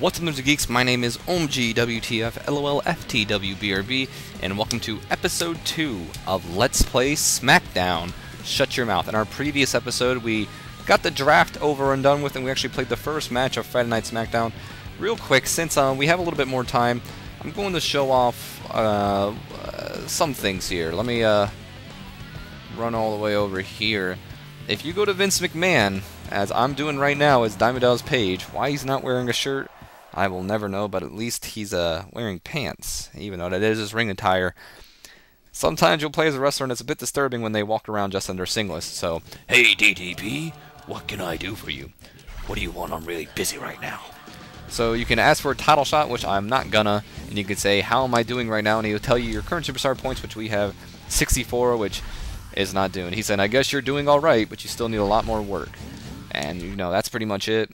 What's up, Nerds and Geeks? My name is OMGWTF, and welcome to Episode 2 of Let's Play Smackdown. Shut your mouth. In our previous episode, we got the draft over and done with, and we actually played the first match of Friday Night Smackdown. Real quick, since we have a little bit more time, I'm going to show off some things here. Let me run all the way over here. If you go to Vince McMahon, as I'm doing right now, as Diamond Dallas Page, why he's not wearing a shirt, I will never know, but at least he's wearing pants, even though that is his ring attire. Sometimes you'll play as a wrestler and it's a bit disturbing when they walk around just in their singlets, so, hey DDP, what can I do for you? What do you want? I'm really busy right now. So you can ask for a title shot, which I'm not gonna, and you can say, how am I doing right now? And he'll tell you your current superstar points, which we have 64, which is not doing. He said, I guess you're doing alright, but you still need a lot more work. And, you know, that's pretty much it.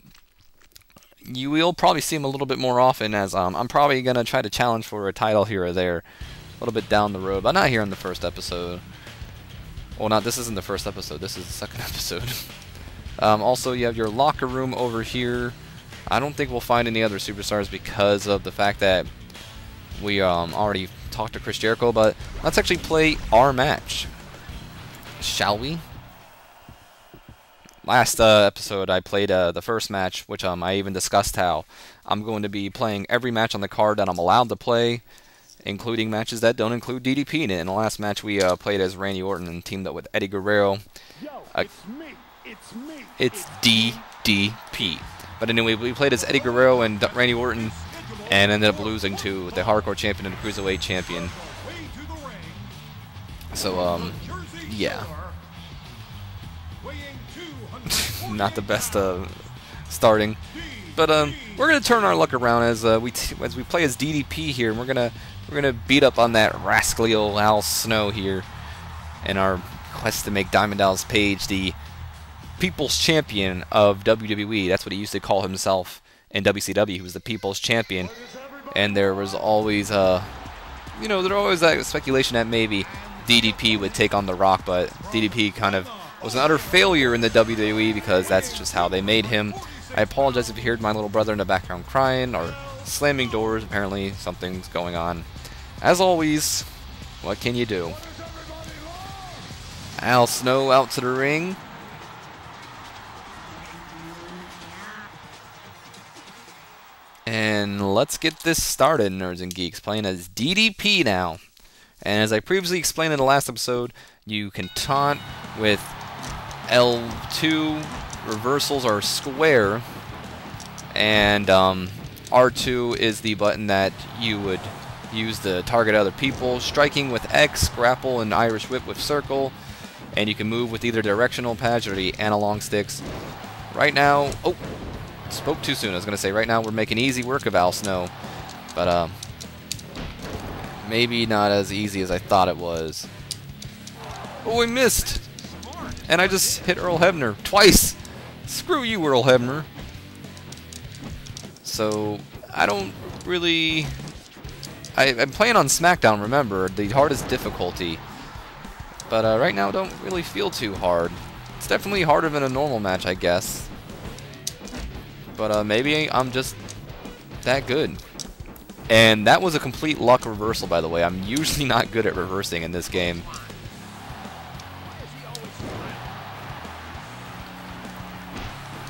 You will probably see him a little bit more often, as I'm probably going to try to challenge for a title here or there a little bit down the road, but not here in the first episode. Well, this isn't the first episode, this is the second episode. Also, you have your locker room over here. I don't think we'll find any other superstars because of the fact that we already talked to Chris Jericho, but let's actually play our match. Shall we? Last episode I played the first match, which I even discussed how I'm going to be playing every match on the card that I'm allowed to play, including matches that don't include DDP in it. In the last match we played as Randy Orton and teamed up with Eddie Guerrero. It's DDP. But anyway, we played as Eddie Guerrero and Randy Orton and ended up losing to the Hardcore Champion and the Cruiserweight Champion. So, yeah. Not the best starting, but we're gonna turn our luck around as we play as DDP here, and we're gonna beat up on that rascally old Al Snow here in our quest to make Diamond Dallas Page the People's Champion of WWE. That's what he used to call himself in WCW. He was the People's Champion, and there was always there was always that speculation that maybe DDP would take on The Rock, but DDP kind of was an utter failure in the WWE because that's just how they made him. I apologize if you heard my little brother in the background crying or slamming doors. Apparently something's going on. As always, what can you do? Al Snow out to the ring. And let's get this started, Nerds and Geeks, playing as DDP now. And as I previously explained in the last episode, you can taunt with L2, reversals are square, and R2 is the button that you would use to target other people. Striking with X, grapple and Irish whip with circle, and you can move with either directional pads or the analog sticks. Right now, oh, spoke too soon. I was going to say right now we're making easy work of Al Snow, but maybe not as easy as I thought it was. Oh, I missed! And I just hit Earl Hebner twice! Screw you, Earl Hebner. So, I don't really... I'm playing on SmackDown, remember, the hardest difficulty. But right now, don't really feel too hard. It's definitely harder than a normal match, I guess. But maybe I'm just that good. And that was a complete luck reversal, by the way. I'm usually not good at reversing in this game.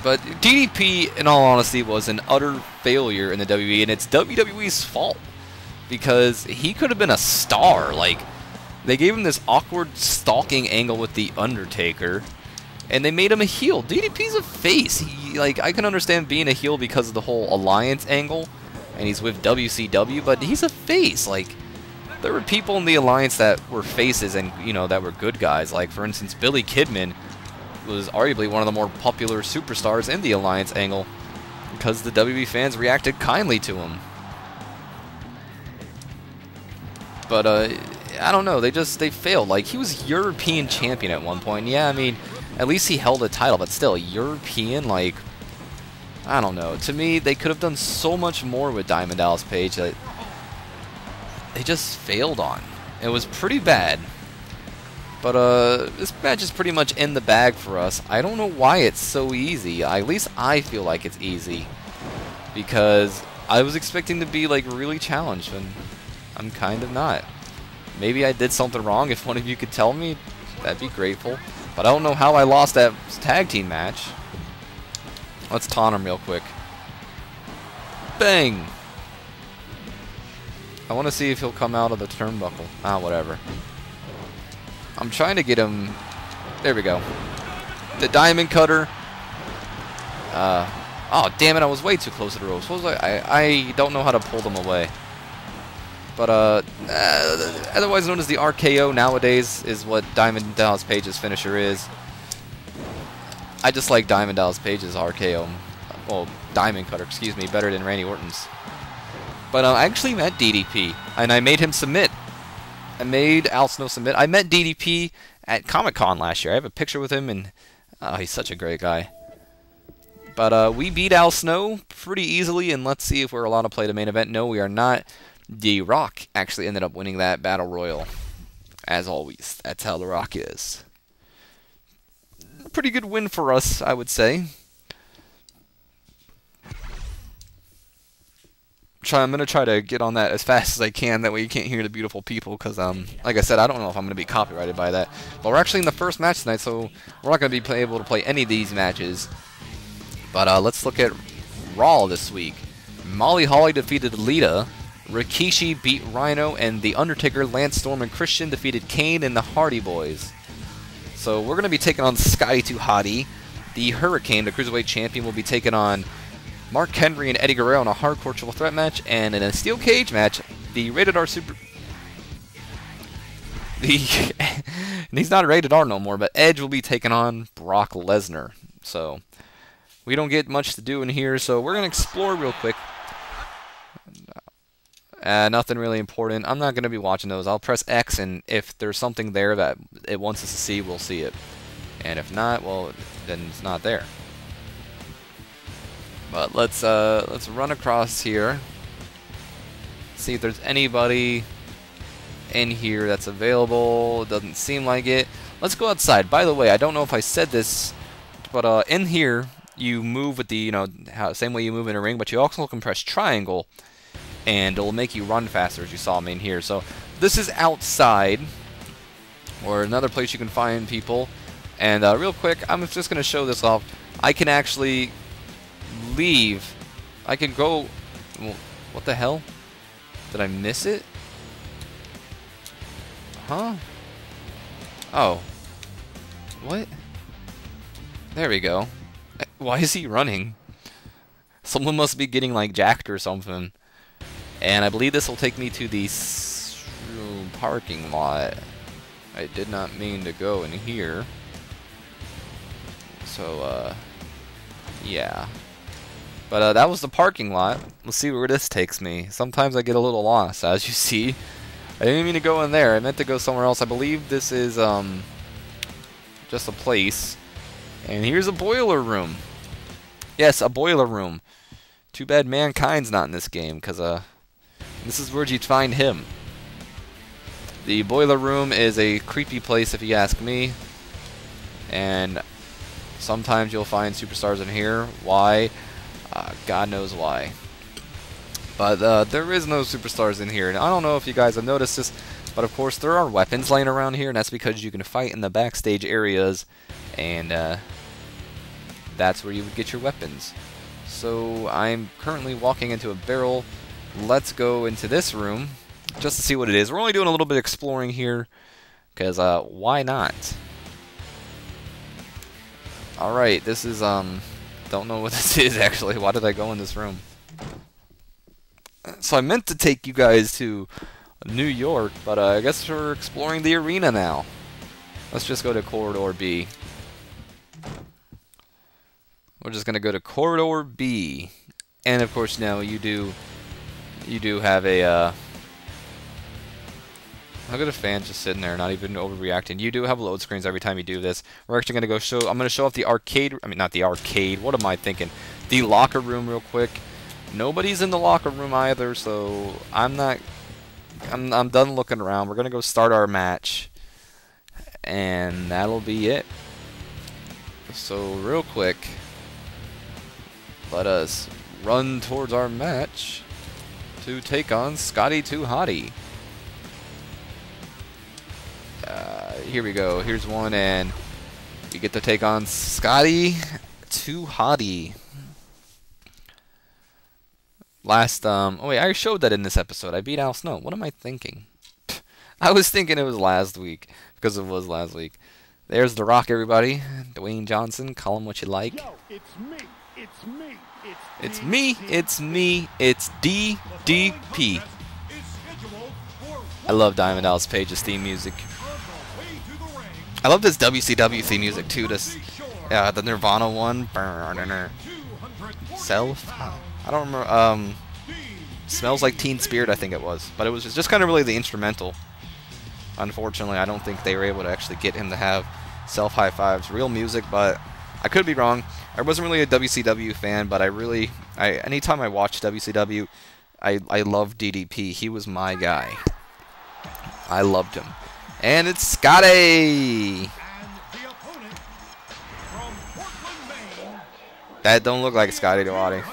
But DDP, in all honesty, was an utter failure in the WWE, and it's WWE's fault. Because he could have been a star. Like, they gave him this awkward stalking angle with The Undertaker, and they made him a heel. DDP's a face. I can understand being a heel because of the whole alliance angle, and he's with WCW, but he's a face. Like, there were people in the alliance that were faces and, that were good guys. Like, for instance, Billy Kidman was arguably one of the more popular superstars in the alliance angle because the WWE fans reacted kindly to him. But I don't know, they failed. Like, he was European champion at one point. Yeah, I mean, at least he held a title, but still, European, like, I don't know. To me, they could have done so much more with Diamond Dallas Page that they just failed on. It was pretty bad. But this match is pretty much in the bag for us. I don't know why it's so easy. At least I feel like it's easy. because I was expecting to be like really challenged, and I'm kind of not. Maybe I did something wrong. If one of you could tell me, that'd be grateful. But I don't know how I lost that tag team match. Let's taunt him real quick. Bang! I want to see if he'll come out of the turnbuckle. Ah, whatever. I'm trying to get him. There we go. The diamond cutter. Oh, damn it, I was way too close to the ropes. What was I don't know how to pull them away. But, otherwise known as the RKO nowadays is what Diamond Dallas Page's finisher is. I just like Diamond Dallas Page's RKO. Well, Diamond Cutter, excuse me, better than Randy Orton's. But I actually met DDP, and I made him submit. I made Al Snow submit. I met DDP at Comic-Con last year. I have a picture with him, and he's such a great guy. But we beat Al Snow pretty easily, and let's see if we're allowed to play the main event. No, we are not. The Rock actually ended up winning that Battle Royal. As always, that's how The Rock is. Pretty good win for us, I would say. I'm going to try to get on that as fast as I can, that way you can't hear the beautiful people, because, like I said, I don't know if I'm going to be copyrighted by that. But we're actually in the first match tonight, so we're not going to be able to play any of these matches. But let's look at Raw this week. Molly Holly defeated Lita. Rikishi beat Rhino, and The Undertaker, Lance Storm, and Christian defeated Kane and the Hardy Boys. So we're going to be taking on Scotty to Hotty. The Hurricane, the Cruiserweight Champion, will be taking on Mark Henry and Eddie Guerrero in a hardcore triple threat match, and in a steel cage match, the Rated R Super... he's not Rated R no more, but Edge will be taking on Brock Lesnar. So we don't get much to do in here, so we're going to explore real quick. Nothing really important. I'm not going to be watching those. I'll press X, and if there's something there that it wants us to see, we'll see it. And if not, well, then it's not there. But let's run across here. See if there's anybody in here that's available. It doesn't seem like it. Let's go outside. By the way, I don't know if I said this, but in here you move with the same way you move in a ring, but you also can press triangle, and it'll make you run faster, as you saw me in here. So this is outside, or another place you can find people. And real quick, I'm just going to show this off. I can actually leave. I can go... Well, what the hell? Did I miss it? Huh? Oh. What? There we go. Why is he running? Someone must be getting, like, jacked or something. And I believe this will take me to the parking lot. I did not mean to go in here. So, yeah. But that was the parking lot. Let's see where this takes me. Sometimes I get a little lost, as you see. I didn't mean to go in there. I meant to go somewhere else. I believe this is just a place. And here's a boiler room. Yes, a boiler room. Too bad Mankind's not in this game, because this is where you'd find him. The boiler room is a creepy place, if you ask me. And sometimes you'll find superstars in here. Why? God knows why. But there is no superstars in here. And I don't know if you guys have noticed this, but of course there are weapons laying around here, and that's because you can fight in the backstage areas, and that's where you would get your weapons. So I'm currently walking into a barrel. Let's go into this room just to see what it is. We're only doing a little bit of exploring here, because why not? Alright, this is, don't know what this is actually. Why did I go in this room? So I meant to take you guys to New York, but I guess we're exploring the arena now. Let's just go to Corridor B. We're just going to go to Corridor B. And of course now you do have a, look at the fans just sitting there, not even overreacting. You do have load screens every time you do this. We're actually going to go I'm going to show off the arcade, not the arcade, what am I thinking? The locker room real quick. Nobody's in the locker room either, so I'm done looking around. We're going to go start our match, and that'll be it. So real quick, let us run towards our match to take on Scotty 2 Hotty. Here we go. Here's one, and we get to take on Scotty 2 Hotty. Last, oh wait, I showed that in this episode. I beat Al Snow. What am I thinking? I was thinking it was last week, because it was last week. There's The Rock, everybody. Dwayne Johnson, call him what you like. Yo, it's me. It's me. It's me. It's me. It's DDP. I love Diamond Dallas Page's theme music. I love this WCW theme music too. This, the Nirvana one. Self. I don't remember. Smells Like Teen Spirit, I think it was, but it was just kind of really the instrumental. Unfortunately, I don't think they were able to actually get him to have self high fives, real music, but I could be wrong. I wasn't really a WCW fan, but anytime I watched WCW, I loved DDP. He was my guy. I loved him. And it's Scotty! That don't look like Scotty Hotty.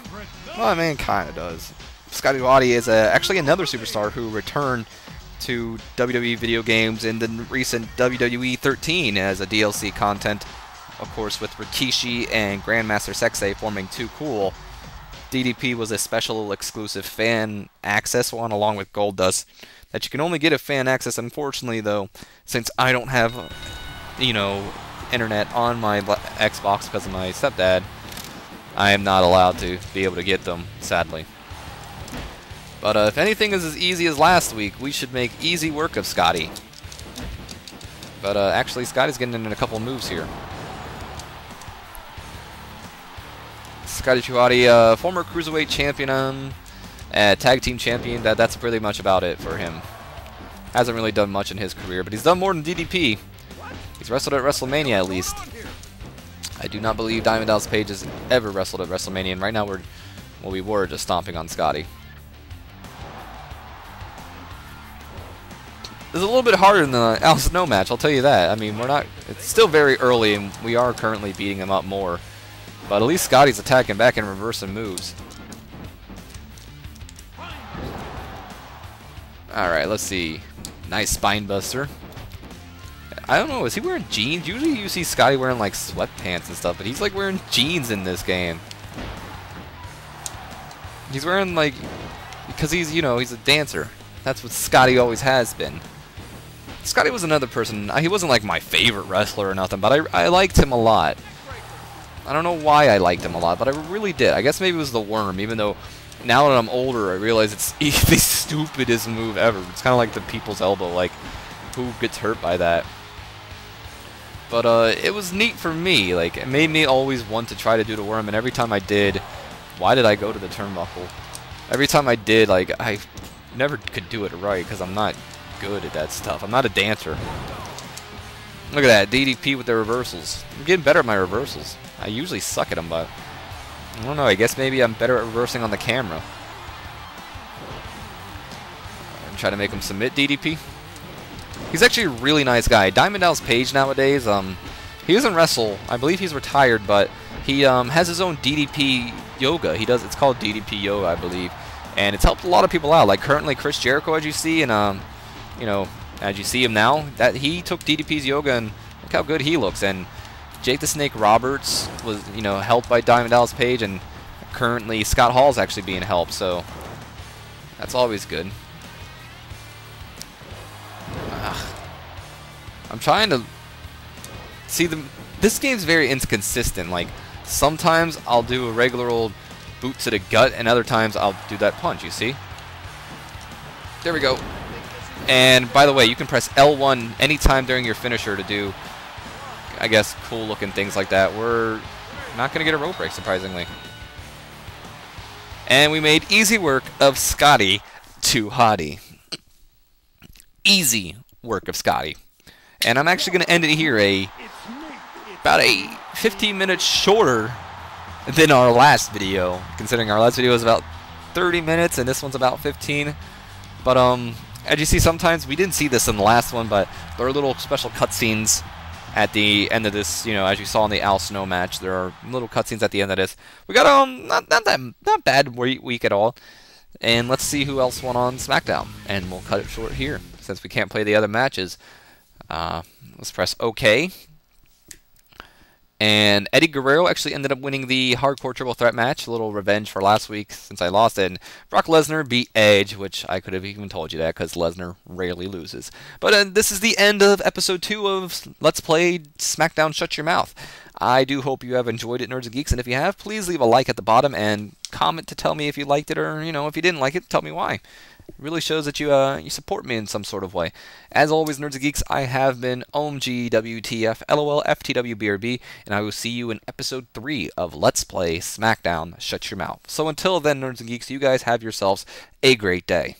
Well, I mean, kind of does. Scotty Hotty is actually another superstar who returned to WWE video games in the recent WWE 13 as a DLC content, of course, with Rikishi and Grandmaster Sexay forming Too Cool. DDP was a special exclusive fan access one along with Goldust that you can only get at fan access. Unfortunately, though, since I don't have, internet on my Xbox because of my stepdad, I am not allowed to be able to get them, sadly. But if anything is as easy as last week, we should make easy work of Scotty. But actually, Scotty's getting in a couple moves here. Scotty 2 Hotty, former Cruiserweight champion, tag team champion. That's pretty much about it for him. Hasn't really done much in his career, but he's done more than DDP. He's wrestled at WrestleMania at least. I do not believe Diamond Dallas Page has ever wrestled at WrestleMania, and right now we were just stomping on Scotty. It's a little bit harder than the Al Snow match, I'll tell you that. I mean, it's still very early, and we are currently beating him up more. But at least Scotty's attacking back and reversing moves. Alright, let's see. Nice spine buster. I don't know, is he wearing jeans? Usually you see Scotty wearing like sweatpants and stuff, but he's like wearing jeans in this game. He's wearing like, because he's a dancer. That's what Scotty always has been. Scotty was another person, he wasn't like my favorite wrestler or nothing, but I liked him a lot. I don't know why I liked him a lot, but I really did. I guess maybe it was the worm, even though now that I'm older, I realize it's the stupidest move ever. It's kind of like the people's elbow, like, who gets hurt by that? But it was neat for me, like, it made me always want to try to do the worm, and every time I did, why did I go to the turnbuckle? Every time I did, like, I never could do it right, because I'm not good at that stuff. I'm not a dancer. Look at that, DDP with the reversals. I'm getting better at my reversals. I usually suck at them, but I don't know, I guess maybe I'm better at reversing on the camera. I'm trying to make him submit DDP. He's actually a really nice guy. Diamond Dallas Page nowadays, he doesn't wrestle. I believe he's retired, but he has his own DDP yoga. It's called DDP yoga, I believe. And it's helped a lot of people out. Like currently Chris Jericho, as you see, and as you see him now, that he took DDP's yoga, and look how good he looks. And Jake the Snake Roberts was, helped by Diamond Dallas Page, and currently Scott Hall's actually being helped, so that's always good. I'm trying to see this game's very inconsistent. Like sometimes I'll do a regular old boot to the gut, and other times I'll do that punch, you see? There we go. And by the way, you can press L1 anytime during your finisher to do, I guess, cool looking things like that. We're not going to get a rope break, surprisingly. And we made easy work of Scotty 2 Hotty. Easy work of Scotty. And I'm actually going to end it here, about a 15 minutes shorter than our last video, considering our last video was about 30 minutes and this one's about 15. But as you see, sometimes we didn't see this in the last one, but there are little special cutscenes at the end of this, as you saw in the Al Snow match, there are little cutscenes at the end of this. We got not bad week at all. And let's see who else won on SmackDown, and we'll cut it short here since we can't play the other matches. Let's press OK. And Eddie Guerrero actually ended up winning the Hardcore Triple Threat match. A little revenge for last week since I lost it. And Brock Lesnar beat Edge, which I could have even told you that because Lesnar rarely loses. But this is the end of Episode 2 of Let's Play SmackDown Shut Your Mouth. I do hope you have enjoyed it, Nerds and Geeks. And if you have, please leave a like at the bottom and comment to tell me if you liked it or, if you didn't like it, tell me why. It really shows that you support me in some sort of way. As always, Nerds and Geeks, I have been OMG WTF LOL FTW BRB, and I will see you in Episode 3 of Let's Play SmackDown Shut Your Mouth. So until then, Nerds and Geeks, you guys have yourselves a great day.